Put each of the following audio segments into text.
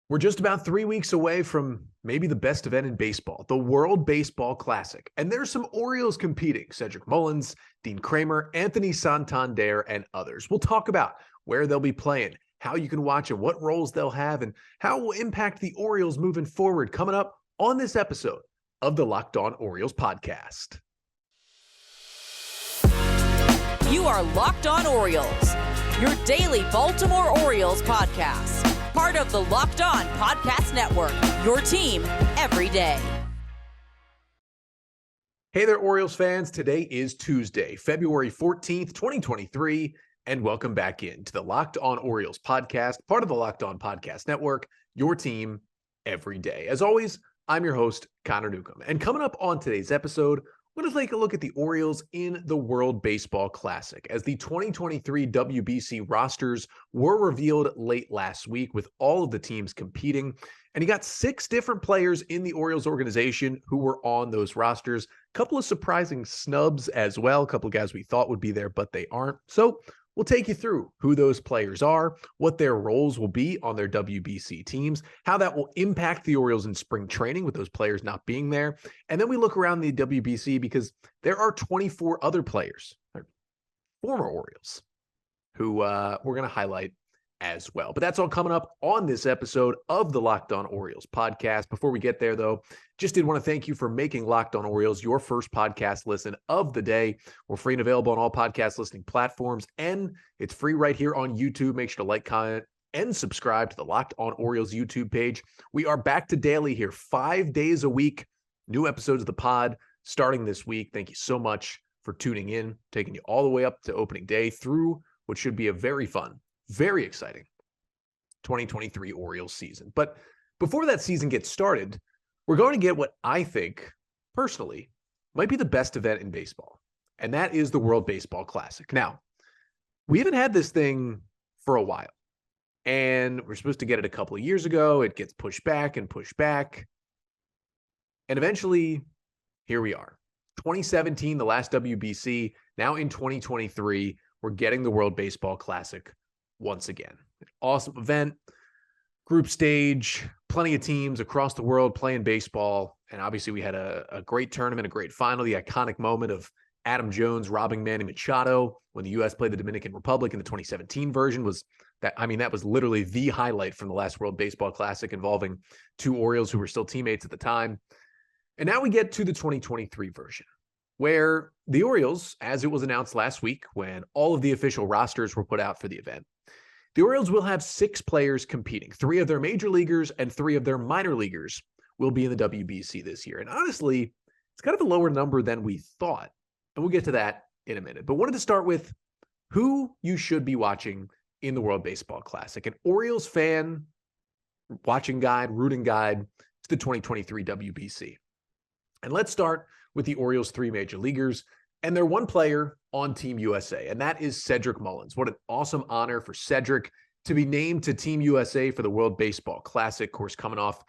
We're just about 3 weeks away from maybe the best event in baseball, the World Baseball Classic. And there's some Orioles competing: Cedric Mullins, Dean Kremer, Anthony Santander, and others. We'll talk about where they'll be playing, how you can watch them, what roles they'll have, and how it will impact the Orioles moving forward, coming up on this episode of the Locked On Orioles podcast. You are Locked On Orioles, your daily Baltimore Orioles podcast. Part of the Locked On Podcast Network, your team every day. Hey there, Orioles fans. Today is Tuesday, February 14th, 2023, and welcome back into the Locked On Orioles podcast, part of the Locked On Podcast Network, your team every day. As always, I'm your host, Connor Newcomb. And coming up on today's episode, we're going to take a look at the Orioles in the World Baseball Classic, as the 2023 WBC rosters were revealed late last week with all of the teams competing. And you got 6 different players in the Orioles organization who were on those rosters. A couple of surprising snubs as well. A couple of guys we thought would be there, but they aren't. So we'll take you through who those players are, what their roles will be on their WBC teams, how that will impact the Orioles in spring training with those players not being there. And then we look around the WBC because there are 24 other players, former Orioles, who we're going to highlight as well. But that's all coming up on this episode of the Locked On Orioles podcast. Before we get there, though, just did want to thank you for making Locked On Orioles your first podcast listen of the day. We're free and available on all podcast listening platforms, and it's free right here on YouTube. Make sure to like, comment, and subscribe to the Locked On Orioles YouTube page. We are back to daily here, 5 days a week. New episodes of the pod starting this week. Thank you so much for tuning in, taking you all the way up to opening day through what should be a very fun, very exciting 2023 Orioles season. But before that season gets started, we're going to get what I think, personally, might be the best event in baseball, and that is the World Baseball Classic. Now, we haven't had this thing for a while, and we're supposed to get it a couple of years ago. It gets pushed back, and eventually, here we are. 2017, the last WBC. Now in 2023, we're getting the World Baseball Classic once again. An awesome event, group stage, plenty of teams across the world playing baseball. And obviously we had a great tournament, a great final. The iconic moment of Adam Jones robbing Manny Machado when the U.S. played the Dominican Republic in the 2017 version was that, that was literally the highlight from the last World Baseball Classic, involving 2 Orioles who were still teammates at the time. And now we get to the 2023 version, where the Orioles, as it was announced last week when all of the official rosters were put out for the event, the Orioles will have 6 players competing. 3 of their major leaguers and 3 of their minor leaguers will be in the WBC this year. And honestly, it's kind of a lower number than we thought. And we'll get to that in a minute. But wanted to start with who you should be watching in the World Baseball Classic. An Orioles fan watching guide, rooting guide to the 2023 WBC. And let's start with the Orioles' 3 major leaguers and their 1 player on Team USA, and that is Cedric Mullins. What an awesome honor for Cedric to be named to Team USA for the World Baseball Classic. Of course, coming off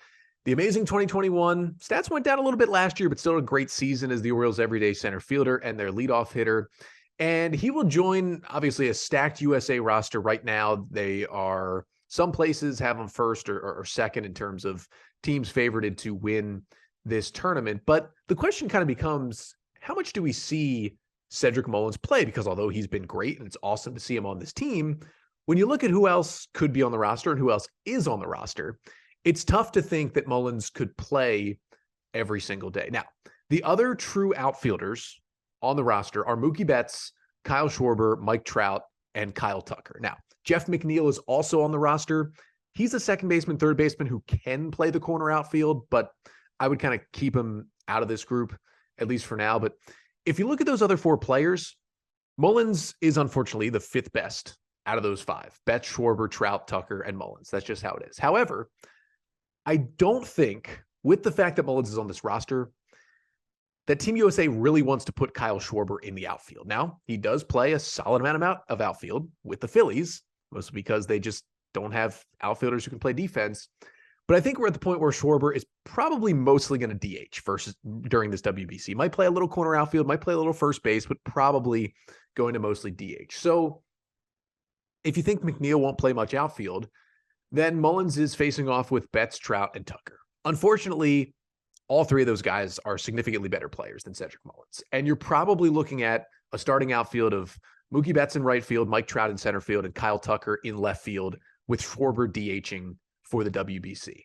the amazing 2021. Stats went down a little bit last year, but still a great season as the Orioles' everyday center fielder and their leadoff hitter. And he will join, obviously, a stacked USA roster right now. They are, some places have them first or second in terms of teams favorited to win this tournament. But the question kind of becomes, how much do we see Cedric Mullins play? Because although he's been great and it's awesome to see him on this team, when you look at who else could be on the roster and who else is on the roster, it's tough to think that Mullins could play every single day. Now, the other true outfielders on the roster are Mookie Betts, Kyle Schwarber, Mike Trout, and Kyle Tucker. Now, Jeff McNeil is also on the roster. He's a second baseman, third baseman who can play the corner outfield, but I would kind of keep him out of this group, at least for now. But if you look at those other 4 players, Mullins is unfortunately the 5th best out of those 5. Betts, Schwarber, Trout, Tucker, and Mullins. That's just how it is. However, I don't think, with the fact that Mullins is on this roster, that Team USA really wants to put Kyle Schwarber in the outfield. Now, he does play a solid amount of outfield with the Phillies, mostly because they just don't have outfielders who can play defense. But I think we're at the point where Schwarber is probably mostly going to DH versus during this WBC. Might play a little corner outfield, might play a little first base, but probably going to mostly DH. So if you think McNeil won't play much outfield, Then Mullins is facing off with Betts, Trout, and Tucker. Unfortunately, all three of those guys are significantly better players than Cedric Mullins. And you're probably looking at a starting outfield of Mookie Betts in right field, Mike Trout in center field, and Kyle Tucker in left field, with Schwarber DHing for the WBC.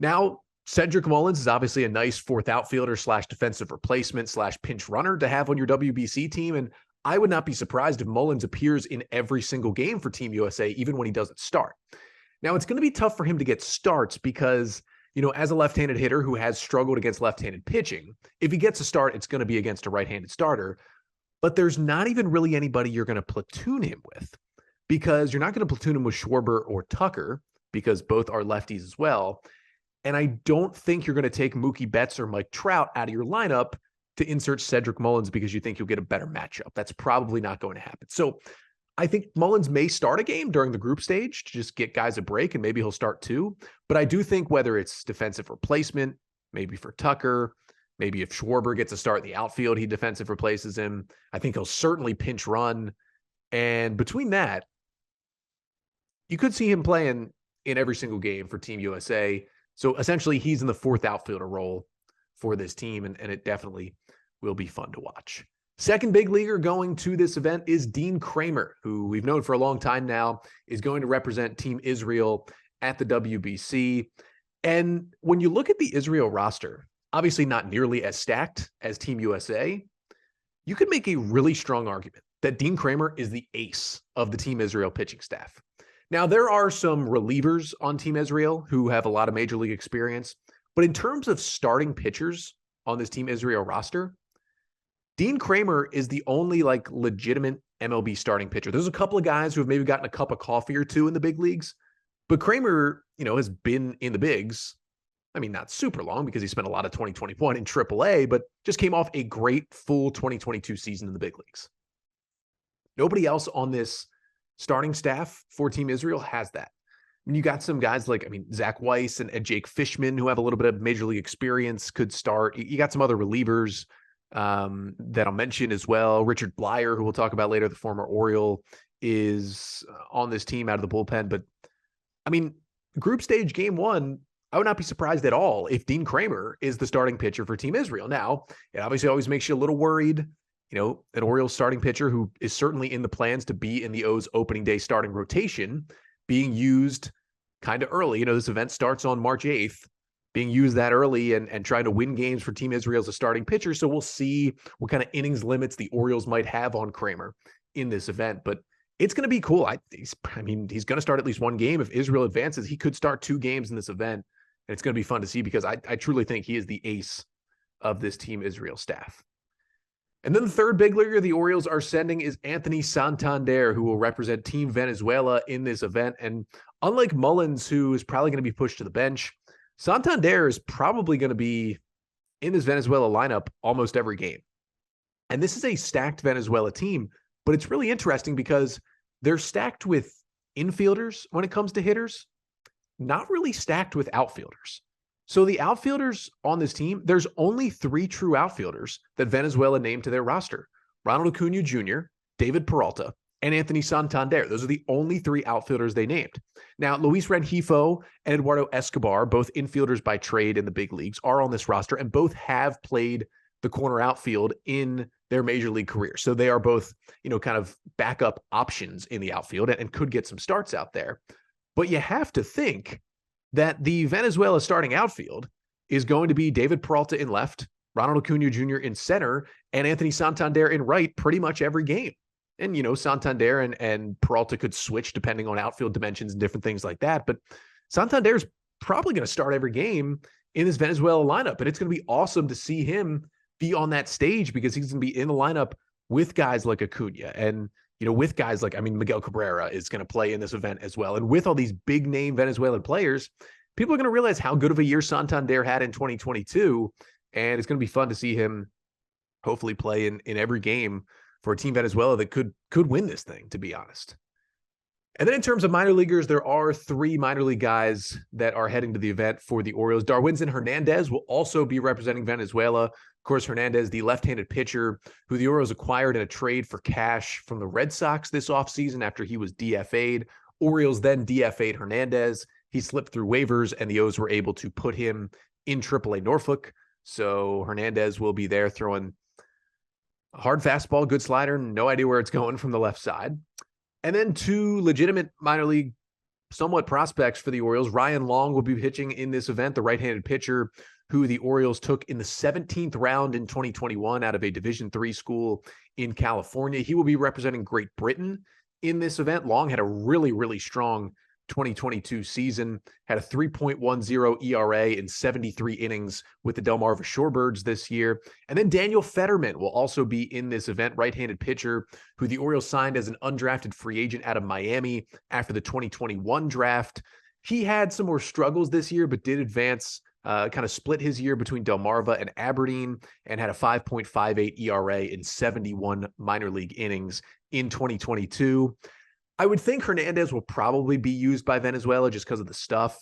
Now, Cedric Mullins is obviously a nice fourth outfielder / defensive replacement / pinch runner to have on your WBC team. And I would not be surprised if Mullins appears in every single game for Team USA, even when he doesn't start. Now, it's going to be tough for him to get starts because, as a left-handed hitter who has struggled against left-handed pitching, if he gets a start, it's going to be against a right-handed starter. But there's not even really anybody you're going to platoon him with, because you're not going to platoon him with Schwarber or Tucker because both are lefties as well. And I don't think you're going to take Mookie Betts or Mike Trout out of your lineup to insert Cedric Mullins because you think you'll get a better matchup. That's probably not going to happen. So I think Mullins may start a game during the group stage to just get guys a break, and maybe he'll start two. But I do think whether it's defensive replacement, maybe for Tucker, maybe if Schwarber gets a start in the outfield, he defensive replaces him. I think he'll certainly pinch run. And between that, you could see him playing in every single game for Team USA. So essentially, he's in the fourth outfielder role for this team, and it definitely will be fun to watch. Second big leaguer going to this event is Dean Kremer, who we've known for a long time now is going to represent Team Israel at the WBC. And when you look at the Israel roster, obviously not nearly as stacked as Team USA, you could make a really strong argument that Dean Kremer is the ace of the Team Israel pitching staff. Now, there are some relievers on Team Israel who have a lot of major league experience, but in terms of starting pitchers on this Team Israel roster, Dean Kremer is the only legitimate MLB starting pitcher. There's a couple of guys who have maybe gotten a cup of coffee or two in the big leagues, but Kremer, has been in the bigs. I mean, not super long because he spent a lot of 2021 in AAA, but just came off a great full 2022 season in the big leagues. Nobody else on this starting staff for Team Israel has that. I mean, you got some guys Zach Weiss and Jake Fishman who have a little bit of major league experience, could start. You got some other relievers that I'll mention as well. Richard Blyer, who we'll talk about later, the former Oriole, is on this team out of the bullpen. But I mean, group stage game one, I would not be surprised at all if Dean Kremer is the starting pitcher for Team Israel. Now, it obviously always makes you a little worried. An Orioles starting pitcher who is certainly in the plans to be in the O's opening day starting rotation, being used kind of early. This event starts on March 8th, being used that early and trying to win games for Team Israel as a starting pitcher. So we'll see what kind of innings limits the Orioles might have on Kremer in this event. But it's going to be cool. He's going to start at least one game. If Israel advances, he could start 2 games in this event. And it's going to be fun to see because I truly think he is the ace of this Team Israel staff. And then the third big leaguer the Orioles are sending is Anthony Santander, who will represent Team Venezuela in this event. And unlike Mullins, who is probably going to be pushed to the bench, Santander is probably going to be in this Venezuela lineup almost every game. And this is a stacked Venezuela team, but it's really interesting because they're stacked with infielders when it comes to hitters, not really stacked with outfielders. So the outfielders on this team, there's only 3 true outfielders that Venezuela named to their roster: Ronald Acuna Jr., David Peralta, and Anthony Santander. Those are the only 3 outfielders they named. Now, Luis Rengifo and Eduardo Escobar, both infielders by trade in the big leagues, are on this roster, and both have played the corner outfield in their major league career. So they are both, kind of backup options in the outfield and could get some starts out there. But you have to think that the Venezuela starting outfield is going to be David Peralta in left, Ronald Acuna Jr. in center, and Anthony Santander in right pretty much every game. And, Santander and Peralta could switch depending on outfield dimensions and different things like that. But Santander is probably going to start every game in this Venezuela lineup. And it's going to be awesome to see him be on that stage because he's going to be in the lineup with guys like Acuna and, with guys like, Miguel Cabrera is going to play in this event as well. And with all these big name Venezuelan players, people are going to realize how good of a year Santander had in 2022. And it's going to be fun to see him hopefully play in every game for a Team Venezuela that could win this thing, to be honest. And then in terms of minor leaguers, there are 3 minor league guys that are heading to the event for the Orioles. Darwinzon Hernandez will also be representing Venezuela. Of course, Hernandez, the left-handed pitcher who the Orioles acquired in a trade for cash from the Red Sox this offseason after he was DFA'd. Orioles then DFA'd Hernandez. he slipped through waivers, and the O's were able to put him in AAA Norfolk. So Hernandez will be there throwing a hard fastball, good slider, no idea where it's going from the left side. And then two legitimate minor league somewhat prospects for the Orioles. Ryan Long will be pitching in this event, the right-handed pitcher who the Orioles took in the 17th round in 2021 out of a Division III school in California. He will be representing Great Britain in this event. Long had a really, really strong 2022 season, had a 3.10 ERA in 73 innings with the Delmarva Shorebirds this year. And then Daniel Federman will also be in this event, right-handed pitcher who the Orioles signed as an undrafted free agent out of Miami after the 2021 draft. He had some more struggles this year, but did advance, kind of split his year between Delmarva and Aberdeen, and had a 5.58 ERA in 71 minor league innings in 2022. I would think Hernandez will probably be used by Venezuela just because of the stuff.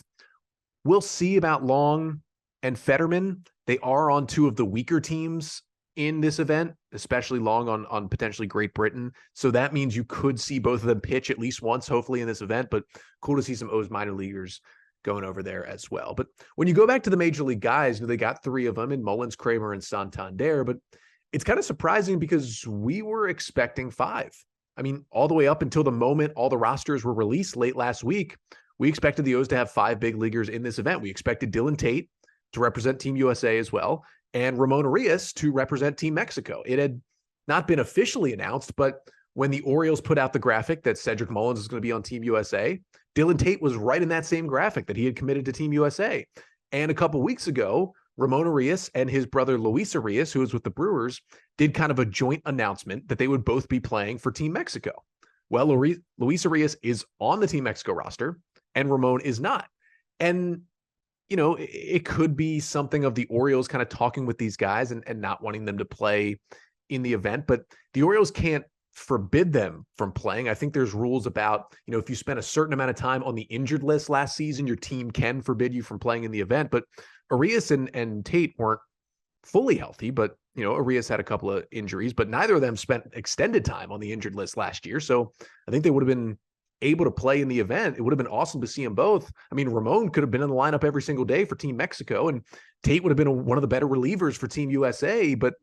We'll see about Long and Federman. They are on two of the weaker teams in this event, especially Long on potentially Great Britain. So that means you could see both of them pitch at least once, hopefully, in this event. But cool to see some O's minor leaguers going over there as well. But when you go back to the major league guys, they got three of them in Mullins, Kremer, and Santander. But it's kind of surprising because we were expecting five. I mean, all the way up until the moment all the rosters were released late last week, we expected the O's to have five big leaguers in this event. We expected Dylan Tate to represent Team USA as well, and Ramon Arias to represent Team Mexico. It had not been officially announced, but when the Orioles put out the graphic that Cedric Mullins is going to be on Team USA, Dylan Tate was right in that same graphic that he had committed to Team USA. And a couple weeks ago, Ramon Arias and his brother Luis Arias, who was with the Brewers, did kind of a joint announcement that they would both be playing for Team Mexico. Well, Luis Arias is on the Team Mexico roster, and Ramon is not. And, it could be something of the Orioles kind of talking with these guys and not wanting them to play in the event, but the Orioles can't forbid them from playing. I think there's rules about, if you spend a certain amount of time on the injured list last season, your team can forbid you from playing in the event. But Arias and Tate weren't fully healthy, but, Arias had a couple of injuries, but neither of them spent extended time on the injured list last year. So I think they would have been able to play in the event. It would have been awesome to see them both. I mean, Ramon could have been in the lineup every single day for Team Mexico, and Tate would have been one of the better relievers for Team USA, but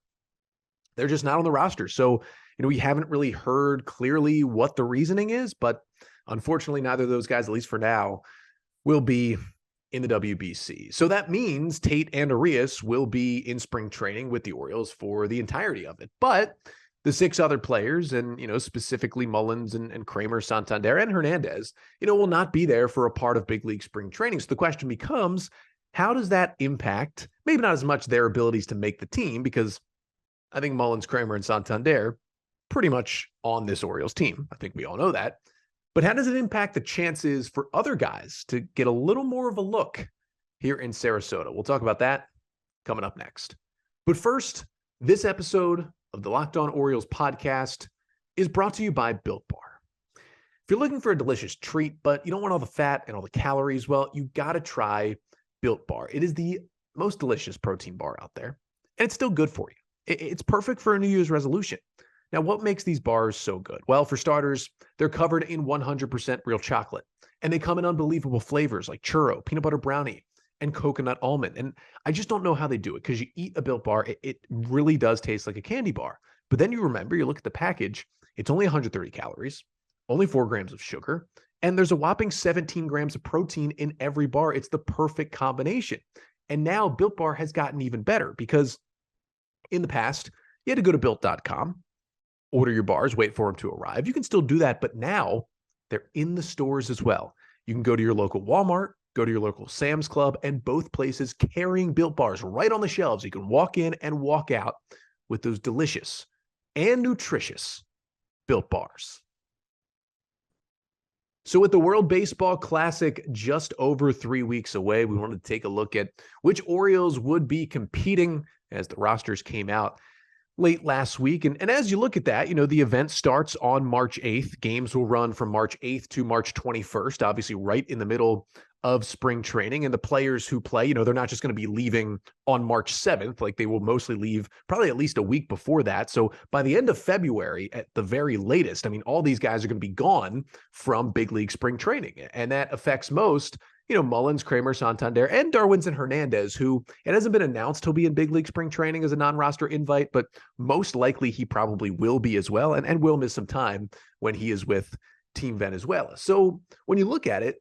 they're just not on the roster. So, we haven't really heard clearly what the reasoning is, but unfortunately, neither of those guys, at least for now, will be in the WBC. So that means Tate and Arias will be in spring training with the Orioles for the entirety of it. But the six other players, and, specifically Mullins and Kremer, Santander, and Hernandez, will not be there for a part of big league spring training. So the question becomes, how does that impact, maybe not as much their abilities to make the team, because I think Mullins, Kremer, and Santander pretty much on this Orioles team. I think we all know that. But how does it impact the chances for other guys to get a little more of a look here in Sarasota? We'll talk about that coming up next. But first, this episode of the Locked On Orioles podcast is brought to you by Built Bar. If you're looking for a delicious treat, but you don't want all the fat and all the calories, well, you got to try Built Bar. It is the most delicious protein bar out there, and it's still good for you. It's perfect for a New Year's resolution. Now, what makes these bars so good? Well, for starters, they're covered in 100% real chocolate, and they come in unbelievable flavors like churro, peanut butter brownie, and coconut almond. And I just don't know how they do it, because you eat a Built Bar, it really does taste like a candy bar. But then you look at the package, it's only 130 calories, only 4 grams of sugar, and there's a whopping 17 grams of protein in every bar. It's the perfect combination. And now Built Bar has gotten even better, because in the past, you had to go to Built.com, order your bars, wait for them to arrive. You can still do that, but now they're in the stores as well. You can go to your local Walmart, go to your local Sam's Club, and both places carrying Built Bars right on the shelves. You can walk in and walk out with those delicious and nutritious Built Bars. So with the World Baseball Classic just over 3 weeks away, we wanted to take a look at which Orioles would be competing as the rosters came out late last week. And as you look at that, the event starts on March 8th. Games will run from March 8th to March 21st, obviously right in the middle of spring training. And the players who play, they're not just going to be leaving on March 7th. Like, they will mostly leave probably at least a week before that. So by the end of February, at the very latest, all these guys are going to be gone from big league spring training. And that affects most, Mullins, Kremer, Santander, and Darwinzon Hernandez, who it hasn't been announced he'll be in big league spring training as a non-roster invite, but most likely he probably will be as well, and will miss some time when he is with Team Venezuela. So when you look at it,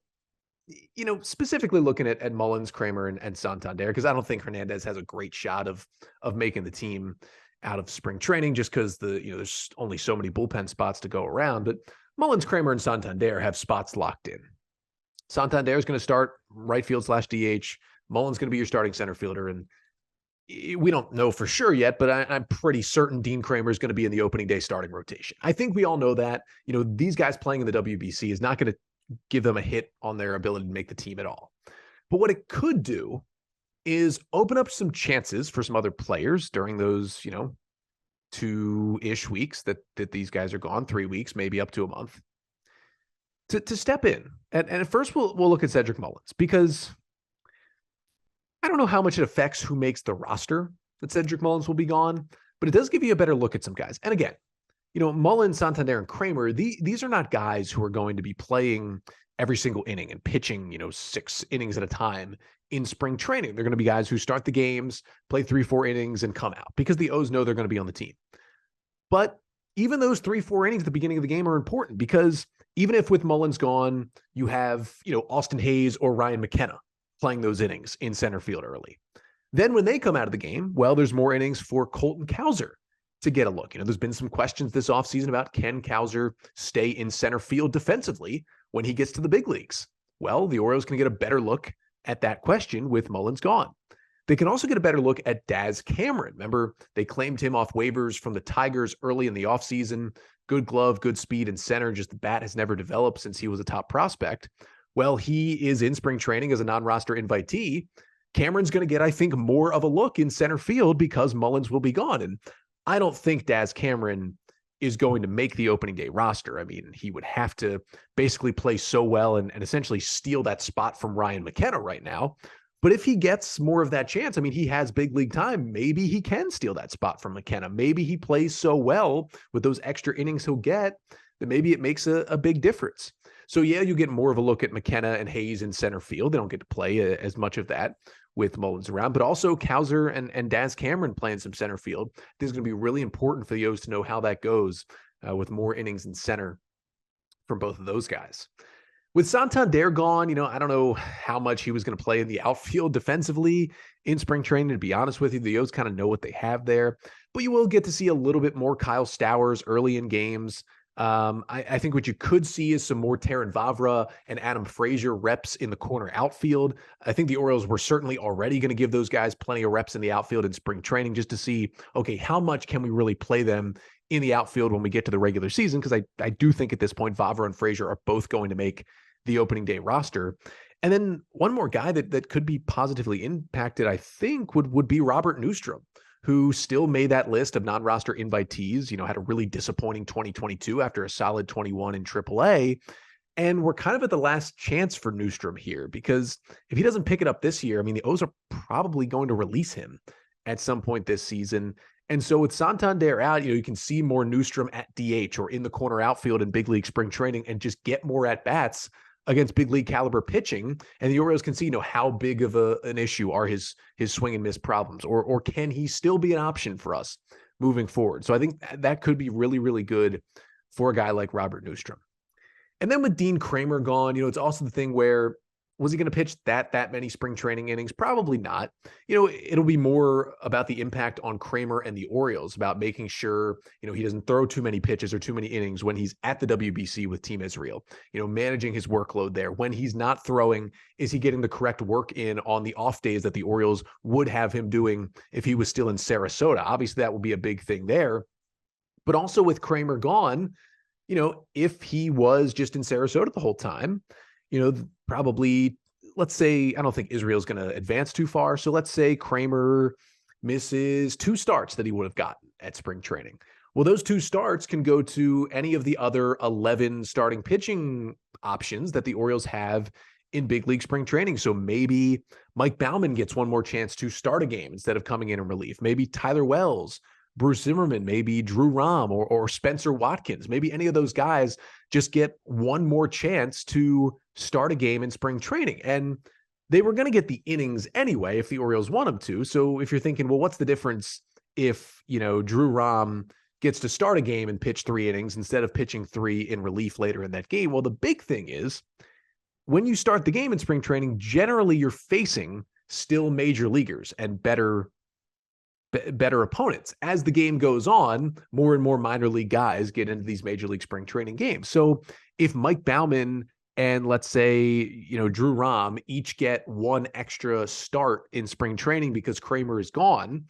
specifically looking at Mullins, Kremer, and Santander, because I don't think Hernandez has a great shot of making the team out of spring training just because there's only so many bullpen spots to go around. But Mullins, Kremer, and Santander have spots locked in. Santander is going to start right field /DH. Mullins going to be your starting center fielder. And we don't know for sure yet, but I'm pretty certain Dean Kremer is going to be in the opening day starting rotation. I think we all know that. These guys playing in the WBC is not going to give them a hit on their ability to make the team at all. But what it could do is open up some chances for some other players during those, 2-ish weeks that these guys are gone, 3 weeks, maybe up to a month, to step in. And at first we'll look at Cedric Mullins, because I don't know how much it affects who makes the roster that Cedric Mullins will be gone, but it does give you a better look at some guys. And again, Mullins, Santander, and Kremer, these are not guys who are going to be playing every single inning and pitching, 6 innings at a time in spring training. They're going to be guys who start the games, play 3-4 innings, and come out because the O's know they're going to be on the team. But even those 3-4 innings at the beginning of the game are important, because even if with Mullins gone, you have, Austin Hayes or Ryan McKenna playing those innings in center field early. Then when they come out of the game, well, there's more innings for Colton Cowser to get a look. There's been some questions this offseason about, can Cowser stay in center field defensively when he gets to the big leagues? Well, the Orioles can get a better look at that question with Mullins gone. They can also get a better look at Daz Cameron. Remember, they claimed him off waivers from the Tigers early in the offseason. Good glove, good speed in center, just the bat has never developed since he was a top prospect. Well, he is in spring training as a non-roster invitee. Cameron's going to get, I think, more of a look in center field because Mullins will be gone. And I don't think Daz Cameron is going to make the opening day roster. I mean, he would have to basically play so well and essentially steal that spot from Ryan McKenna right now. But if he gets more of that chance, I mean, he has big league time. Maybe he can steal that spot from McKenna. Maybe he plays so well with those extra innings he'll get that maybe it makes a big difference. So yeah, you get more of a look at McKenna and Hayes in center field. They don't get to play as much of that with Mullins around, but also Cowser and Daz Cameron playing some center field. This is going to be really important for the O's to know how that goes with more innings in center from both of those guys. With Santander gone, I don't know how much he was going to play in the outfield defensively in spring training. To be honest with you, the O's kind of know what they have there, but you will get to see a little bit more Kyle Stowers early in games. I think what you could see is some more Terrin Vavra and Adam Frazier reps in the corner outfield. I think the Orioles were certainly already going to give those guys plenty of reps in the outfield in spring training just to see, okay, how much can we really play them in the outfield when we get to the regular season? Because I do think at this point, Vavra and Frazier are both going to make the opening day roster. And then one more guy that could be positively impacted, I think, would be Robert Neustrom, who still made that list of non-roster invitees, had a really disappointing 2022 after a solid 21 in AAA. And we're kind of at the last chance for Neustrom here, because if he doesn't pick it up this year, I mean, the O's are probably going to release him at some point this season. And so with Santander out, you can see more Neustrom at DH or in the corner outfield in big league spring training and just get more at-bats against big league caliber pitching. And the Orioles can see, how big of an issue are his swing and miss problems, or can he still be an option for us moving forward? So I think that could be really, really good for a guy like Robert Neustrom. And then with Dean Kremer gone, it's also the thing where, was he going to pitch that many spring training innings? Probably not. It'll be more about the impact on Kremer and the Orioles, about making sure, he doesn't throw too many pitches or too many innings when he's at the WBC with Team Israel, managing his workload there. When he's not throwing, is he getting the correct work in on the off days that the Orioles would have him doing if he was still in Sarasota? Obviously, that would be a big thing there. But also with Kremer gone, if he was just in Sarasota the whole time, probably, let's say, I don't think Israel's going to advance too far. So let's say Kremer misses 2 starts that he would have gotten at spring training. Well, those 2 starts can go to any of the other 11 starting pitching options that the Orioles have in big league spring training. So maybe Mike Baumann gets one more chance to start a game instead of coming in relief. Maybe Tyler Wells Bruce Zimmerman, maybe Drew Rom or Spencer Watkins. Maybe any of those guys just get one more chance to start a game in spring training. And they were going to get the innings anyway if the Orioles want them to. So if you're thinking, well, what's the difference if, Drew Rom gets to start a game and pitch 3 innings instead of pitching 3 in relief later in that game? Well, the big thing is when you start the game in spring training, generally you're facing still major leaguers and better opponents. As the game goes on, more and more minor league guys get into these major league spring training games. So if Mike Baumann and let's say, Drew Rom each get one extra start in spring training because Kremer is gone,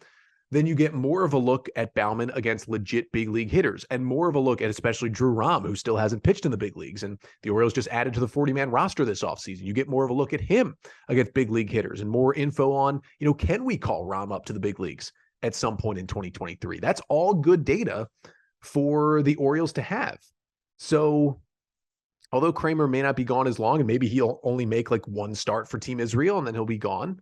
then you get more of a look at Baumann against legit big league hitters and more of a look at especially Drew Rom, who still hasn't pitched in the big leagues. And the Orioles just added to the 40-man roster this offseason. You get more of a look at him against big league hitters and more info on, can we call Rom up to the big leagues at some point in 2023? That's all good data for the Orioles to have. So although Kremer may not be gone as long and maybe he'll only make like one start for Team Israel and then he'll be gone,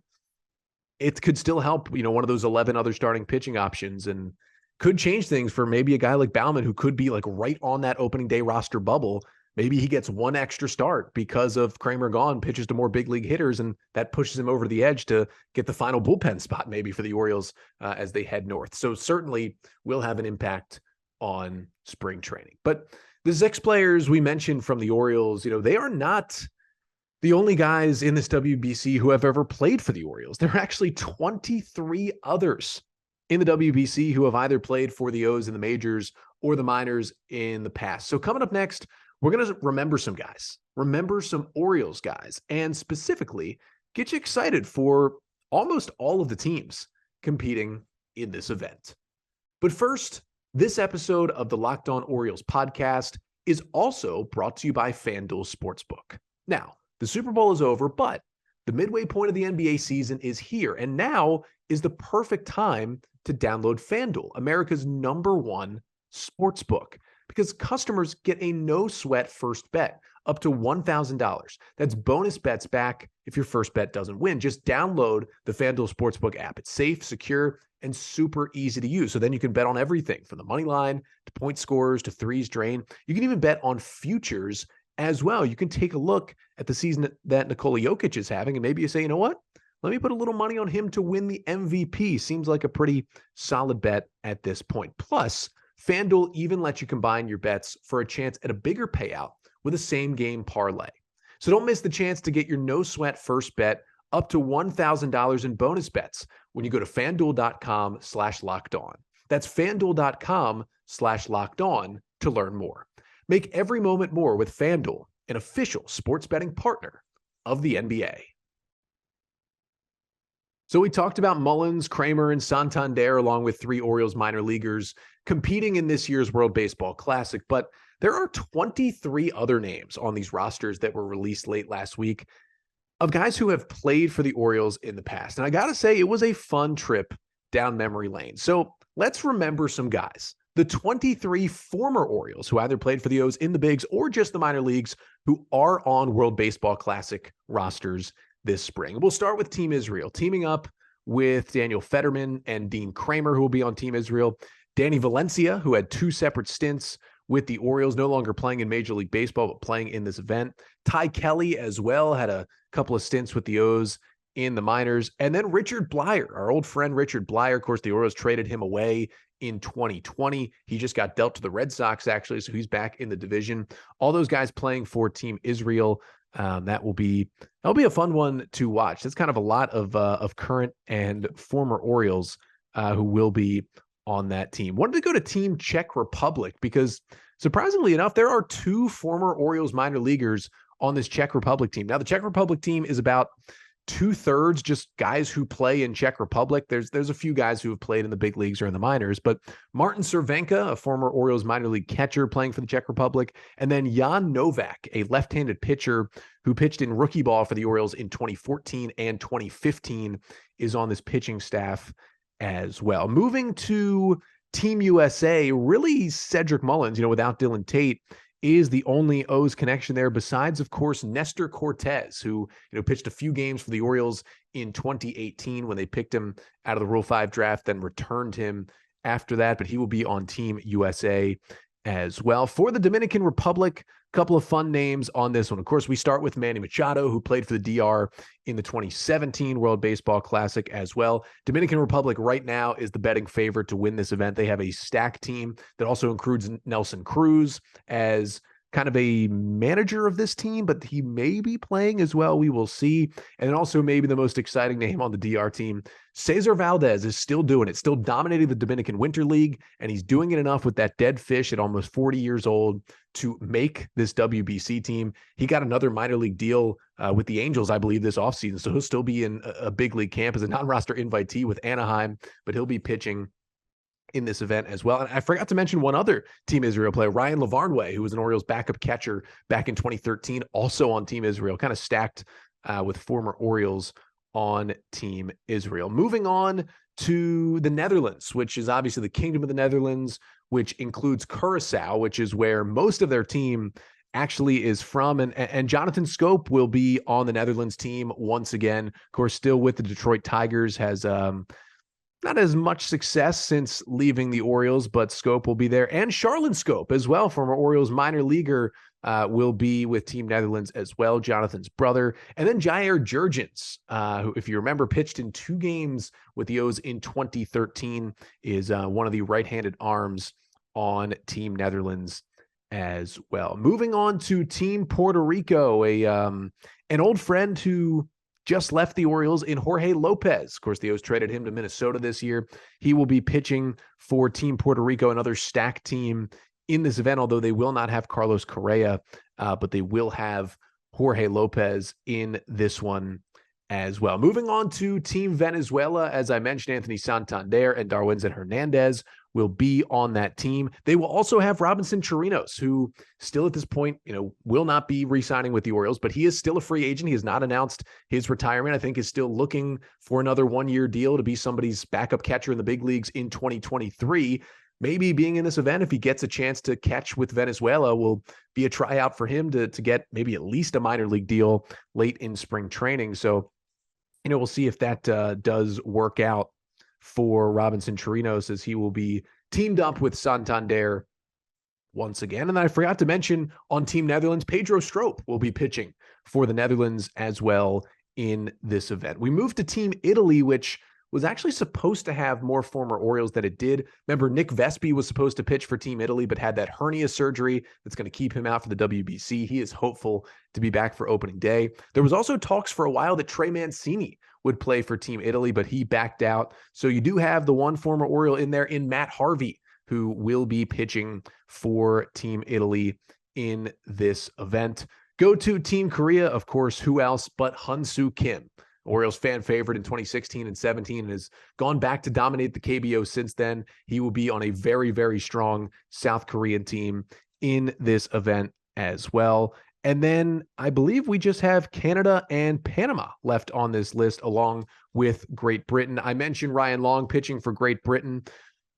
it could still help, one of those 11 other starting pitching options and could change things for maybe a guy like Baumann who could be like right on that opening day roster bubble. Maybe he gets one extra start because of Kremer gone, pitches to more big league hitters, and that pushes him over the edge to get the final bullpen spot maybe for the Orioles as they head north. So certainly will have an impact on spring training. But the 6 players we mentioned from the Orioles, they are not the only guys in this WBC who have ever played for the Orioles. There are actually 23 others in the WBC who have either played for the O's in the majors or the minors in the past. So coming up next, we're going to remember some guys, remember some Orioles guys, and specifically get you excited for almost all of the teams competing in this event. But first, this episode of the Locked On Orioles podcast is also brought to you by FanDuel Sportsbook. Now, the Super Bowl is over, but the midway point of the NBA season is here, and now is the perfect time to download FanDuel, America's #1 sportsbook, because customers get a no-sweat first bet up to $1,000. That's bonus bets back if your first bet doesn't win. Just download the FanDuel Sportsbook app. It's safe, secure, and super easy to use. So then you can bet on everything from the money line to point scores to threes drain. You can even bet on futures as well. You can take a look at the season that Nikola Jokic is having, and maybe you say, you know what? Let me put a little money on him to win the MVP. Seems like a pretty solid bet at this point. Plus, FanDuel even lets you combine your bets for a chance at a bigger payout with a same-game parlay. So don't miss the chance to get your no-sweat first bet up to $1,000 in bonus bets when you go to FanDuel.com/lockedon. That's FanDuel.com/lockedon to learn more. Make every moment more with FanDuel, an official sports betting partner of the NBA. So we talked about Mullins, Kremer, and Santander, along with 3 Orioles minor leaguers competing in this year's World Baseball Classic, but there are 23 other names on these rosters that were released late last week of guys who have played for the Orioles in the past. And I got to say, it was a fun trip down memory lane. So let's remember some guys. The 23 former Orioles who either played for the O's in the bigs or just the minor leagues who are on World Baseball Classic rosters this spring. We'll start with Team Israel, teaming up with Daniel Federman and Dean Kremer, who will be on Team Israel. Danny Valencia, who had 2 separate stints with the Orioles, no longer playing in Major League Baseball, but playing in this event. Ty Kelly as well had a couple of stints with the O's in the minors. And then Richard Blyer, our old friend Richard Blyer. Of course, the Orioles traded him away in 2020. He just got dealt to the Red Sox, actually, so he's back in the division. All those guys playing for Team Israel. That'll be a fun one to watch. That's kind of a lot of current and former Orioles who will be on that team. Wanted to go to Team Czech Republic because surprisingly enough, there are 2 former Orioles minor leaguers on this Czech Republic team. Now, the Czech Republic team is about 2/3 just guys who play in Czech Republic. There's a few guys who have played in the big leagues or in the minors, but Martin Cervenka, a former Orioles minor league catcher playing for the Czech Republic, and then Jan Novak, a left-handed pitcher who pitched in rookie ball for the Orioles in 2014 and 2015, is on this pitching staff as well. Moving to Team USA, really Cedric Mullins, without Dylan Tate, is the only O's connection there, besides, of course, Nestor Cortez, who pitched a few games for the Orioles in 2018 when they picked him out of the Rule 5 draft, then returned him after that, but he will be on Team USA as well. For the Dominican Republic, a couple of fun names on this one. Of course, we start with Manny Machado, who played for the DR in the 2017 World Baseball Classic as well. Dominican Republic right now is the betting favorite to win this event. They have a stacked team that also includes Nelson Cruz as kind of a manager of this team, but he may be playing as well. We will see. And then also maybe the most exciting name on the DR team, Cesar Valdez, is still doing it, still dominating the Dominican Winter League, and he's doing it enough with that dead fish at almost 40 years old to make this WBC team. He got another minor league deal with the Angels, I believe, this offseason, so he'll still be in a big league camp as a non-roster invitee with Anaheim, but he'll be pitching in this event as well. And I forgot to mention one other Team Israel player, Ryan Lavarnway, who was an Orioles backup catcher back in 2013, also on Team Israel, kind of stacked with former Orioles on Team Israel. Moving on to the Netherlands, which is obviously the Kingdom of the Netherlands, which includes Curacao, which is where most of their team actually is from. And Jonathan Schoop will be on the Netherlands team once again. Of course, still with the Detroit Tigers, has not as much success since leaving the Orioles, but Schoop will be there. And Charlon Schoop as well, former Orioles minor leaguer, will be with Team Netherlands as well, Jonathan's brother. And then Jair Jurgens, who, if you remember, pitched in 2 games with the O's in 2013, is one of the right-handed arms on Team Netherlands as well. Moving on to Team Puerto Rico, an old friend who just left the Orioles in Jorge Lopez. Of course, the O's traded him to Minnesota this year. He will be pitching for Team Puerto Rico, another stacked team in this event, although they will not have Carlos Correa, but they will have Jorge Lopez in this one as well. Moving on to Team Venezuela, as I mentioned, Anthony Santander and Darwinzon Hernandez will be on that team. They will also have Robinson Chirinos, who still at this point, will not be re-signing with the Orioles, but he is still a free agent. He has not announced his retirement. I think is still looking for another 1-year deal to be somebody's backup catcher in the big leagues in 2023. Maybe being in this event, if he gets a chance to catch with Venezuela, will be a tryout for him to get maybe at least a minor league deal late in spring training. So, we'll see if that does work out for Robinson Chirinos, as he will be teamed up with Santander once again. And then I forgot to mention on Team Netherlands, Pedro Strop will be pitching for the Netherlands as well in this event. We moved to Team Italy, which was actually supposed to have more former Orioles than it did. Remember, Nick Vespi was supposed to pitch for Team Italy, but had that hernia surgery that's going to keep him out for the WBC. He is hopeful to be back for opening day. There was also talks for a while that Trey Mancini would play for Team Italy, but he backed out. So you do have the one former Oriole in there in Matt Harvey, who will be pitching for Team Italy in this event. Go to Team Korea, of course, who else but Hyun-soo Kim, Orioles fan favorite in 2016 and 17, and has gone back to dominate the KBO since then. He will be on a very, very strong South Korean team in this event as well. And then I believe we just have Canada and Panama left on this list, along with Great Britain. I mentioned Ryan Long pitching for Great Britain.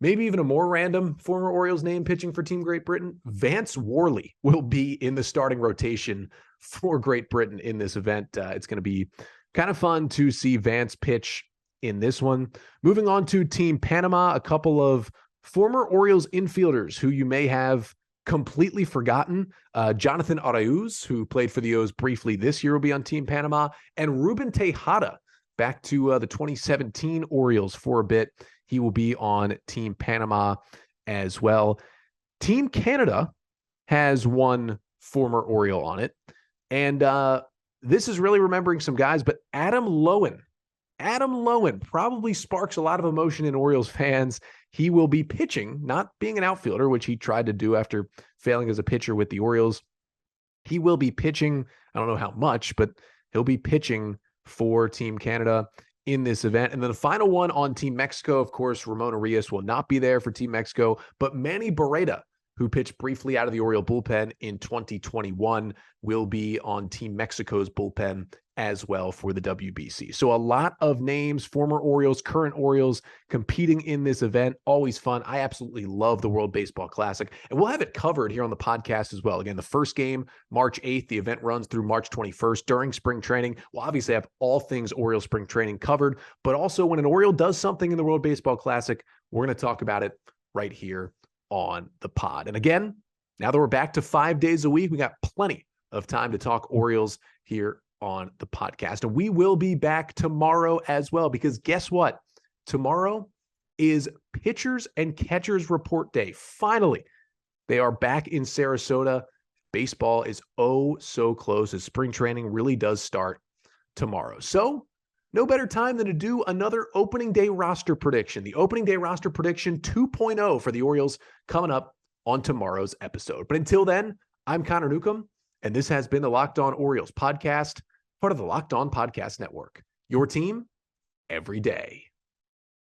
Maybe even a more random former Orioles name pitching for Team Great Britain. Vance Worley will be in the starting rotation for Great Britain in this event. It's going to be kind of fun to see Vance pitch in this one. Moving on to Team Panama, a couple of former Orioles infielders who you may have completely forgotten. Jonathan Arauz, who played for the O's briefly this year, will be on Team Panama, and Ruben Tejada, back to the 2017 Orioles for a bit. He will be on Team Panama as well. Team Canada has one former Oriole on it, and this is really remembering some guys, but Adam Loewen probably sparks a lot of emotion in Orioles fans. He will be pitching, not being an outfielder, which he tried to do after failing as a pitcher with the Orioles. He will be pitching, I don't know how much, but he'll be pitching for Team Canada in this event. And then the final one on Team Mexico, of course, Ramon Arias will not be there for Team Mexico, but Manny Barreda, who pitched briefly out of the Oriole bullpen in 2021, will be on Team Mexico's bullpen as well for the WBC. So a lot of names, former Orioles, current Orioles competing in this event. Always fun. I absolutely love the World Baseball Classic, and we'll have it covered here on the podcast as well. Again, the first game, March 8th, the event runs through March 21st during spring training. We'll obviously have all things Oriole spring training covered, but also when an Oriole does something in the World Baseball Classic, we're going to talk about it right here on the pod. And again, now that we're back to 5 days a week, we got plenty of time to talk Orioles here on the podcast. And we will be back tomorrow as well, because guess what? Tomorrow is pitchers and catchers report day. Finally, they are back in Sarasota. Baseball is oh so close as spring training really does start tomorrow. So no better time than to do another opening day roster prediction. The opening day roster prediction 2.0 for the Orioles coming up on tomorrow's episode. But until then, I'm Connor Newcomb, and this has been the Locked On Orioles podcast, part of the Locked On Podcast Network. Your team every day.